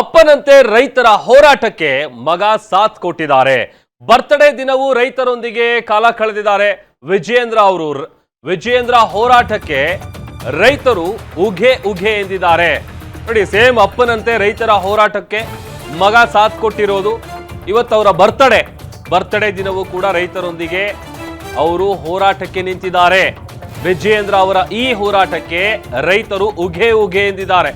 ಅಪ್ಪನಂತೆ ರೈತರ ಹೋರಾಟಕ್ಕೆ ಮಗ ಸಾಥ್ ಕೊಟ್ಟಿದ್ದಾರೆ. ಬರ್ತ್ಡೇ ದಿನವೂ ರೈತರೊಂದಿಗೆ ಕಾಲ ಕಳೆದಿದ್ದಾರೆ ವಿಜಯೇಂದ್ರ ಅವರು. ವಿಜಯೇಂದ್ರ ಹೋರಾಟಕ್ಕೆ ರೈತರು ಉಘೆ ಉಘೆ ಎಂದಿದ್ದಾರೆ. ನೋಡಿ, ಸೇಮ್ ಅಪ್ಪನಂತೆ ರೈತರ ಹೋರಾಟಕ್ಕೆ ಮಗ ಸಾಥ್ ಕೊಟ್ಟಿರೋದು. ಇವತ್ತವರ ಬರ್ತ್ಡೇ ದಿನವೂ ಕೂಡ ರೈತರೊಂದಿಗೆ ಅವರು ಹೋರಾಟಕ್ಕೆ ನಿಂತಿದ್ದಾರೆ. ವಿಜಯೇಂದ್ರ ಅವರ ಈ ಹೋರಾಟಕ್ಕೆ ರೈತರು ಉಘೆ ಉಘೆ ಎಂದಿದ್ದಾರೆ.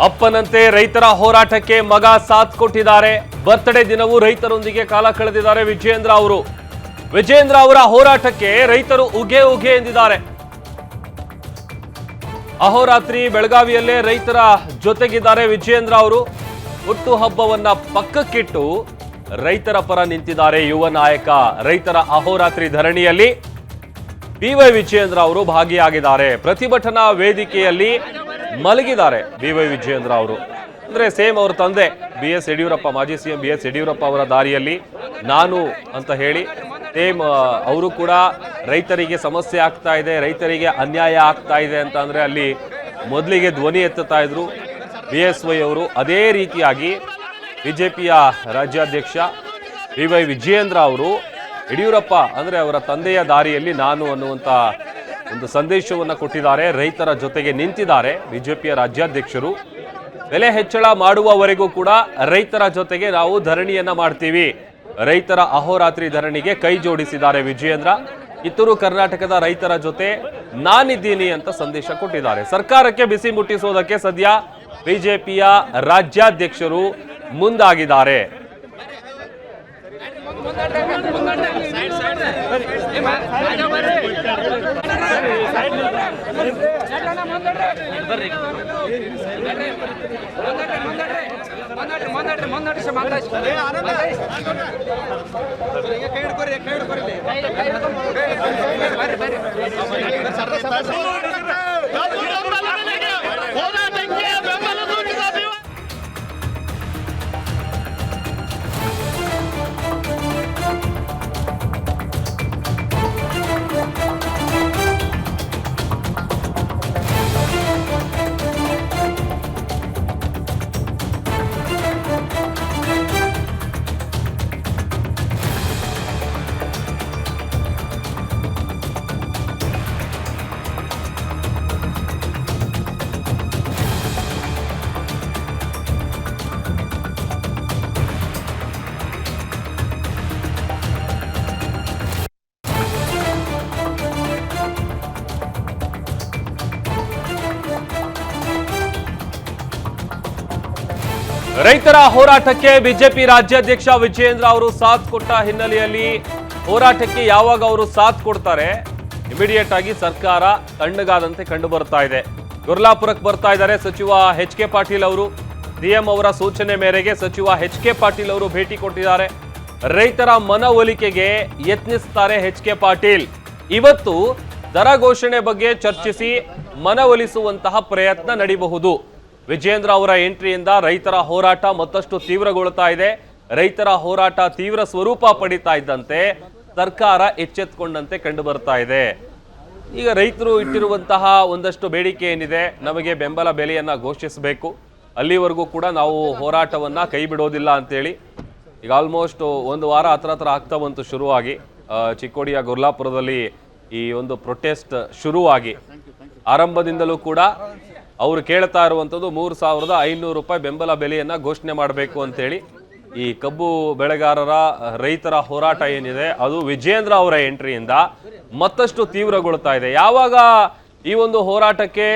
ಅಪ್ಪನಂತೆ ರೈತರ ಹೋರಾಟಕ್ಕೆ ಮಗ ಸಾಥ್ ಕೊಟ್ಟಿದ್ದಾರೆ. ಬರ್ತ್ಡೇ ದಿನವೂ ರೈತರೊಂದಿಗೆ ಕಾಲ ಕಳೆದಿದ್ದಾರೆ ವಿಜಯೇಂದ್ರ ಅವರು. ವಿಜಯೇಂದ್ರ ಅವರ ಹೋರಾಟಕ್ಕೆ ರೈತರು ಉಘೆ ಉಘೆ ಎಂದಿದ್ದಾರೆ. ಅಹೋರಾತ್ರಿ ಬೆಳಗಾವಿಯಲ್ಲೇ ರೈತರ ಜೊತೆಗಿದ್ದಾರೆ ವಿಜಯೇಂದ್ರ ಅವರು. ಹುಟ್ಟು ಹಬ್ಬವನ್ನ ಪಕ್ಕಕ್ಕಿಟ್ಟು ರೈತರ ಪರ ನಿಂತಿದ್ದಾರೆ ಯುವ ನಾಯಕ. ರೈತರ ಅಹೋರಾತ್ರಿ ಧರಣಿಯಲ್ಲಿ ಬಿವೈ ವಿಜಯೇಂದ್ರ ಅವರು ಭಾಗಿಯಾಗಿದ್ದಾರೆ. ಪ್ರತಿಭಟನಾ ವೇದಿಕೆಯಲ್ಲಿ ಮಲಗಿದ್ದಾರೆ ಬಿವೈ ವಿಜಯೇಂದ್ರ ಅವರು. ಅಂದ್ರೆ ಸೇಮ್ ಅವರ ತಂದೆ BS ಯಡಿಯೂರಪ್ಪ, ಮಾಜಿ CM BS ಯಡಿಯೂರಪ್ಪ ಅವರ ದಾರಿಯಲ್ಲಿ ನಾನು ಅಂತ ಹೇಳಿ ಸೇಮ್ ಅವರು ಕೂಡ ರೈತರಿಗೆ ಸಮಸ್ಯೆ ಆಗ್ತಾ ಇದೆ, ರೈತರಿಗೆ ಅನ್ಯಾಯ ಆಗ್ತಾ ಇದೆ ಅಂತ ಅಂದ್ರೆ ಅಲ್ಲಿ ಮೊದಲಿಗೆ ಧ್ವನಿ ಎತ್ತುತ್ತಾ ಇದ್ರು BSY ಅವರು. ಅದೇ ರೀತಿಯಾಗಿ ಬಿಜೆಪಿಯ ರಾಜ್ಯಾಧ್ಯಕ್ಷ ಬಿವೈ ವಿಜಯೇಂದ್ರ ಅವರು ಯಡಿಯೂರಪ್ಪ ಅಂದ್ರೆ ಅವರ ತಂದೆಯ ದಾರಿಯಲ್ಲಿ ನಾನು ಅನ್ನುವಂತ ಒಂದು ಸಂದೇಶವನ್ನು ಕೊಟ್ಟಿದ್ದಾರೆ. ರೈತರ ಜೊತೆಗೆ ನಿಂತಿದ್ದಾರೆ ಬಿಜೆಪಿಯ ರಾಜ್ಯಾಧ್ಯಕ್ಷರು. ಬೆಲೆ ಹೆಚ್ಚಳ ಮಾಡುವವರೆಗೂ ಕೂಡ ರೈತರ ಜೊತೆಗೆ ನಾವು ಧರಣಿಯನ್ನ ಮಾಡ್ತೀವಿ. ರೈತರ ಅಹೋರಾತ್ರಿ ಧರಣಿಗೆ ಕೈ ಜೋಡಿಸಿದ್ದಾರೆ ವಿಜಯೇಂದ್ರ. ಕಿತ್ತೂರು ಕರ್ನಾಟಕದ ರೈತರ ಜೊತೆ ನಾನಿದ್ದೀನಿ ಅಂತ ಸಂದೇಶ ಕೊಟ್ಟಿದ್ದಾರೆ. ಸರ್ಕಾರಕ್ಕೆ ಬಿಸಿ ಮುಟ್ಟಿಸೋದಕ್ಕೆ ಸದ್ಯ ಬಿಜೆಪಿಯ ರಾಜ್ಯಾಧ್ಯಕ್ಷರು ಮುಂದಾಗಿದ್ದಾರೆ. ರೈತರ ಹೋರಾಟಕ್ಕೆ ಬಿಜೆಪಿ ರಾಜ್ಯಾಧ್ಯಕ್ಷ ವಿಜಯೇಂದ್ರ ಅವರು ಸಾಥ್ ಕೊಟ್ಟ ಹಿನ್ನೆಲೆಯಲ್ಲಿ ಹೋರಾಟಕ್ಕೆ ಯಾವಾಗ ಅವರು ಸಾಥ್ ಕೊಡ್ತಾರೆ ಇಮಿಡಿಯೇಟ್ ಆಗಿ ಸರ್ಕಾರ ತಣ್ಣಗಾದಂತೆ ಕಂಡು ಬರ್ತಾ ಇದೆ. ಗುರ್ಲಾಪುರಕ್ಕೆ ಬರ್ತಾ ಇದ್ದಾರೆ ಸಚಿವ HK ಪಾಟೀಲ್ ಅವರು. CM ಅವರ ಸೂಚನೆ ಮೇರೆಗೆ ಸಚಿವ HK ಪಾಟೀಲ್ ಅವರು ಭೇಟಿ ಕೊಟ್ಟಿದ್ದಾರೆ. ರೈತರ ಮನವೊಲಿಕೆಗೆ ಯತ್ನಿಸುತ್ತಾರೆ HK ಪಾಟೀಲ್. ಇವತ್ತು ದರ ಘೋಷಣೆ ಬಗ್ಗೆ ಚರ್ಚಿಸಿ ಮನವೊಲಿಸುವಂತಹ ಪ್ರಯತ್ನ ನಡೆಯಬಹುದು. ವಿಜಯೇಂದ್ರ ಅವರ ಎಂಟ್ರಿಯಿಂದ ರೈತರ ಹೋರಾಟ ಮತ್ತಷ್ಟು ತೀವ್ರಗೊಳ್ಳುತ್ತಾ ಇದೆ. ರೈತರ ಹೋರಾಟ ತೀವ್ರ ಸ್ವರೂಪ ಪಡಿತಾ ಇದ್ದಂತೆ ಸರ್ಕಾರ ಎಚ್ಚೆತ್ತುಕೊಂಡಂತೆ ಕಂಡು ಬರ್ತಾ ಇದೆ. ಈಗ ರೈತರು ಇಟ್ಟಿರುವಂತಹ ಒಂದಷ್ಟು ಬೇಡಿಕೆ ಏನಿದೆ, ನಮಗೆ ಬೆಂಬಲ ಬೆಲೆಯನ್ನ ಘೋಷಿಸಬೇಕು, ಅಲ್ಲಿವರೆಗೂ ಕೂಡ ನಾವು ಹೋರಾಟವನ್ನ ಕೈ ಬಿಡೋದಿಲ್ಲ ಅಂತೇಳಿ ಈಗ ಆಲ್ಮೋಸ್ಟ್ ಒಂದು ವಾರ ಹತ್ರ ಆಗ್ತಾ ಬಂತು ಶುರುವಾಗಿ. ಚಿಕ್ಕೋಡಿಯ ಗುರ್ಲಾಪುರದಲ್ಲಿ ಈ ಒಂದು ಪ್ರೊಟೆಸ್ಟ್ ಶುರುವಾಗಿ ಆರಂಭದಿಂದಲೂ ಕೂಡ ಅವರು ಕೇಳ್ತಾ ಇರುವಂಥದ್ದು 3,500 ರೂಪಾಯಿ ಬೆಂಬಲ ಬೆಲೆಯನ್ನ ಘೋಷಣೆ ಮಾಡಬೇಕು ಅಂತೇಳಿ. ಈ ಕಬ್ಬು ಬೆಳೆಗಾರರ ರೈತರ ಹೋರಾಟ ಏನಿದೆ ಅದು ವಿಜಯೇಂದ್ರ ಅವರ ಎಂಟ್ರಿಯಿಂದ ಮತ್ತಷ್ಟು ತೀವ್ರಗೊಳ್ತಾ ಇದೆ. ಯಾವಾಗ ಈ ಒಂದು ಹೋರಾಟಕ್ಕೆ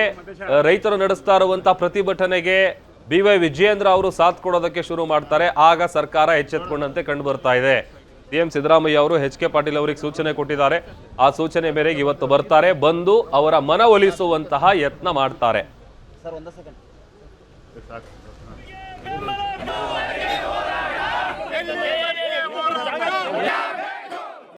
ರೈತರು ನಡೆಸ್ತಾ ಇರುವಂತಹ ಪ್ರತಿಭಟನೆಗೆ BY ವಿಜಯೇಂದ್ರ ಅವರು ಸಾಥ್ ಕೊಡೋದಕ್ಕೆ ಶುರು ಮಾಡ್ತಾರೆ. ಆಗ ಸರ್ಕಾರ ಎಚ್ಚೆತ್ತುಕೊಂಡಂತೆ ಕಂಡು ಬರ್ತಾ ಇದೆ. CM ಸಿದ್ದರಾಮಯ್ಯ ಅವರು HK ಪಾಟೀಲ್ ಅವರಿಗೆ ಸೂಚನೆ ಕೊಟ್ಟಿದ್ದಾರೆ. ಆ ಸೂಚನೆ ಮೇರೆಗೆ ಇವತ್ತು ಬರ್ತಾರೆ, ಬಂದು ಅವರ ಮನವೊಲಿಸುವಂತಹ ಯತ್ನ ಮಾಡ್ತಾರೆ.